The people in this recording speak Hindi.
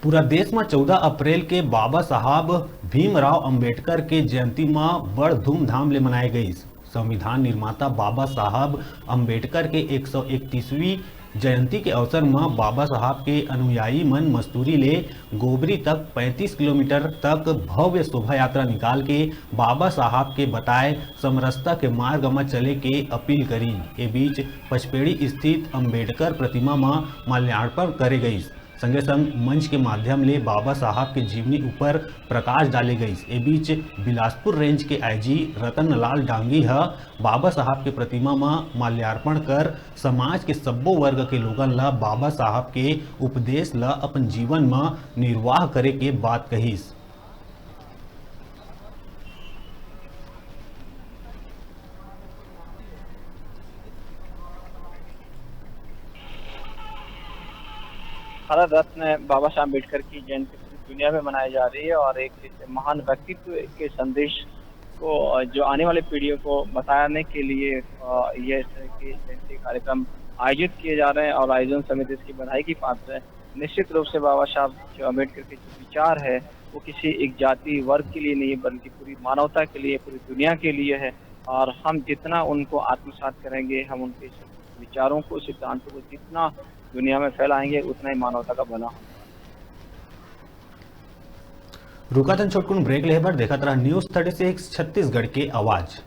पूरा देश में 14 अप्रैल के बाबा साहब भीमराव अंबेडकर के जयंती में बड़ धूमधाम ले मनाए गई। संविधान निर्माता बाबा साहब अंबेडकर के 131वीं जयंती के अवसर में बाबा साहब के अनुयायी मन मस्तूरी ले गोबरी तक 35 किलोमीटर तक भव्य शोभा यात्रा निकाल के बाबा साहब के बताए समरसता के मार्ग में चले के अपील करी। ए बीच पचपेड़ी स्थित अंबेडकर प्रतिमा में माल्यार्पण करे गई। संगे संग मंच के माध्यम ले बाबा साहब के जीवनी ऊपर प्रकाश डाले गई। ए बीच बिलासपुर रेंज के आईजी रतन लाल डांगी बाबा साहब के प्रतिमा में माल्यार्पण कर समाज के सब्बो वर्ग के लोगन ला बाबा साहब के उपदेश ला अपन जीवन में निर्वाह करे के बात कहिस। भारत रत्न बाबा साहब अम्बेडकर की जयंती पूरी दुनिया में मनाई जा रही है और एक महान व्यक्तित्व के संदेश को जो आने वाली पीढ़ियों को बताने के लिए ये जयंती कार्यक्रम आयोजित किए जा रहे हैं और आयोजन समिति इसकी बधाई की पात्र है। निश्चित रूप से बाबा साहब जो अम्बेडकर के जो विचार है वो किसी एक जाति वर्ग के लिए नहीं बल्कि पूरी मानवता के लिए, पूरी दुनिया के लिए है। और हम जितना उनको आत्मसात करेंगे, हम उनके विचारों को, सिद्धांतों को जितना दुनिया में फैलाएंगे, उतना ही मानवता का भला होगा। रुका तन छोटकुन ब्रेक लेबर देखत रहा न्यूज़ 36 छत्तीसगढ़ के आवाज।